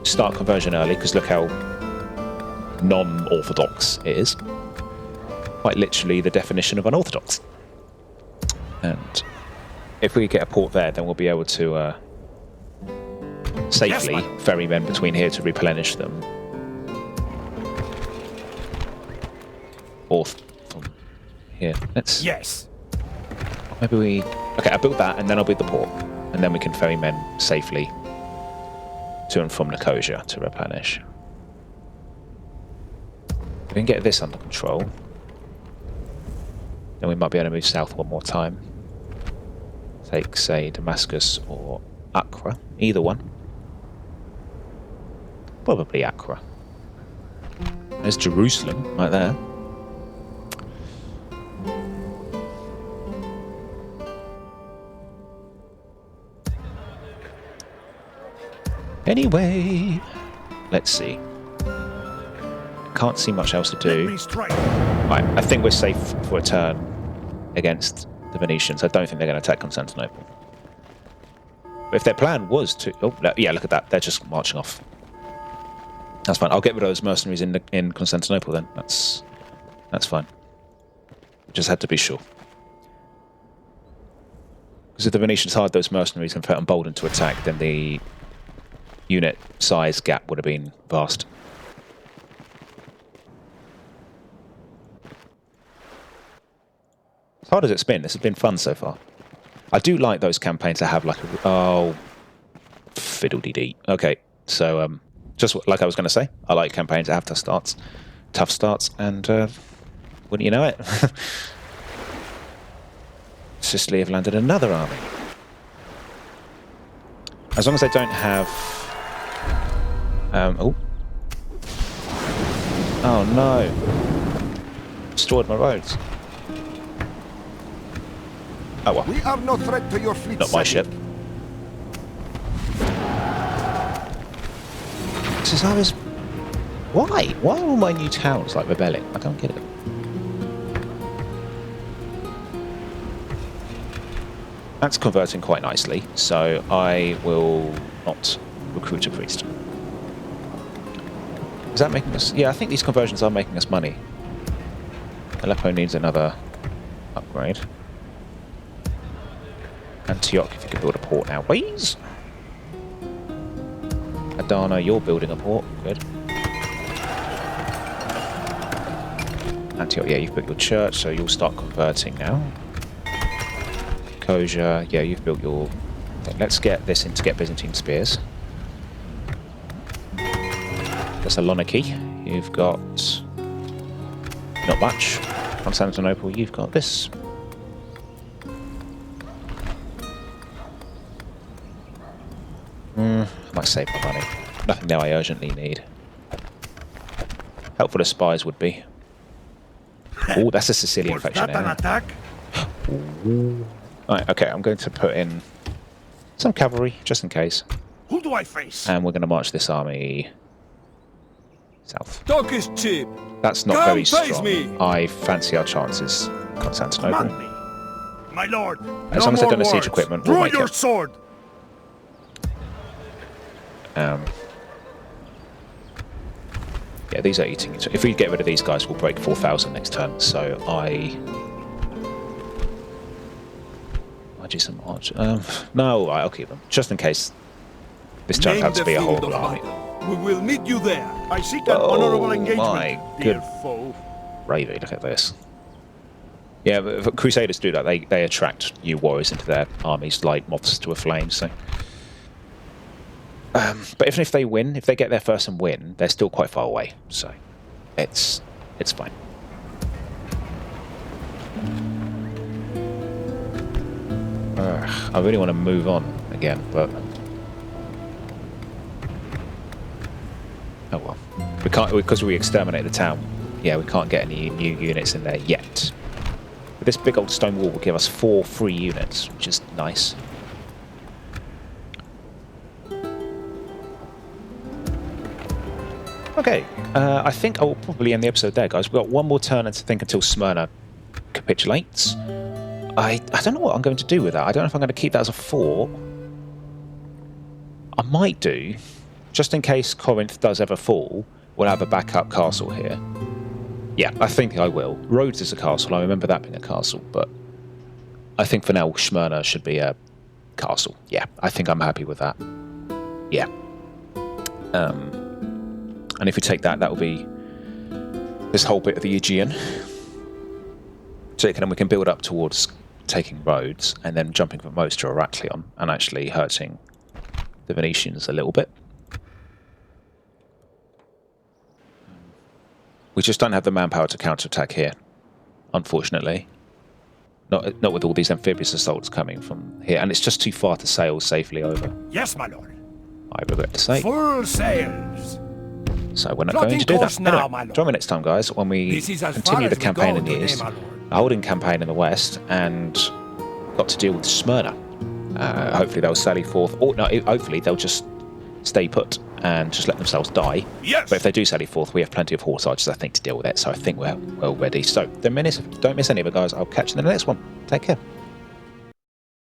start conversion early, because look how non-orthodox it is. Quite literally the definition of unorthodox. And if we get a port there, then we'll be able to safely ferry men between here to replenish them. Or from here. Let's... Yes. Maybe we... Okay, I'll build that, and then I'll build the port. And then we can ferry men safely to and from Nicosia to replenish. If we can get this under control, then we might be able to move south one more time. Take, say, Damascus or Accra. Either one. Probably Accra. There's Jerusalem, right there. Anyway, let's see. Can't see much else to do. Right, I think we're safe for a turn against the Venetians. I don't think they're going to attack Constantinople. But if their plan was to... Oh, yeah, look at that. They're just marching off. That's fine. I'll get rid of those mercenaries in Constantinople then. That's fine. Just had to be sure. Because if the Venetians hired those mercenaries and felt emboldened to attack, then the unit size gap would have been vast. As hard as it's been, this has been fun so far. I do like those campaigns that have like a... Oh, fiddle-dee-dee. Okay, so just like I was going to say, I like campaigns that have tough starts, and wouldn't you know it? Sicily have landed another army. As long as they don't have... oh no. Destroyed my roads. Oh well. We are no threat to your fleet. Not my ship. This is always... Why? Why are all my new towns like rebelling? I don't get it. That's converting quite nicely, so I will not recruit a priest. Is that making us... Yeah, I think these conversions are making us money. Aleppo needs another upgrade. Antioch, if you could build a port now, please. Adana, you're building a port. Good. Antioch, yeah, you've built your church, so you'll start converting now. Kosher, yeah, you've built your... Okay, let's get this in to get Byzantine spears. Thessaloniki, you've got... Not much. Constantinople, you've got this. I might save my money. Nothing now I urgently need. Helpful as spies would be. Oh, that's a Sicilian faction. An attack? Right, okay, I'm going to put in some cavalry, just in case. Who do I face? And we're going to march this army south. Talk is cheap. That's not Come very face strong. me. I fancy our chances, Constantinople. My lord. As long as they've done a siege equipment, we'll Draw make your it. sword. Yeah, these are eating it. If we get rid of these guys, we'll break 4,000 next turn. So I do some odds. No, I'll keep them just in case this turns out to be a whole army. We will meet you there. I seek an honorable engagement, my dear good foe. gravy! Look at this. Yeah, but Crusaders do that. They attract new warriors into their armies like moths to a flame. So. But even if they win, if they get there first and win, they're still quite far away, so it's fine. I really want to move on again, but oh well. We can't, because we exterminate the town. Yeah, we can't get any new units in there yet. But this big old stone wall will give us 4 free units, which is nice. Okay, I think I will probably end the episode there, guys. We've got one more turn to think until Smyrna capitulates. I don't know what I'm going to do with that. I don't know if I'm going to keep that as a fort. I might do, just in case Corinth does ever fall, we'll have a backup castle here. Yeah, I think I will. Rhodes is a castle, I remember that being a castle, but I think for now Smyrna should be a castle. Yeah, I think I'm happy with that. Yeah. And if we take that, that will be this whole bit of the Aegean. So then we can build up towards taking Rhodes and then jumping from Rhodes to Heraklion and actually hurting the Venetians a little bit. We just don't have the manpower to counterattack here, unfortunately. Not with all these amphibious assaults coming from here, and it's just too far to sail safely over. Yes, my lord. I regret to say. Full sails. So we're not going to do that. Now, anyway, join me next time, guys, when we continue the campaign in the east, a holding campaign in the west, and got to deal with Smyrna. Hopefully they'll sally forth, or no, hopefully they'll just stay put and just let themselves die. Yes. But if they do sally forth, we have plenty of horse archers, I think, to deal with it. So I think we're well ready. So don't miss any of it, guys. I'll catch you in the next one. Take care.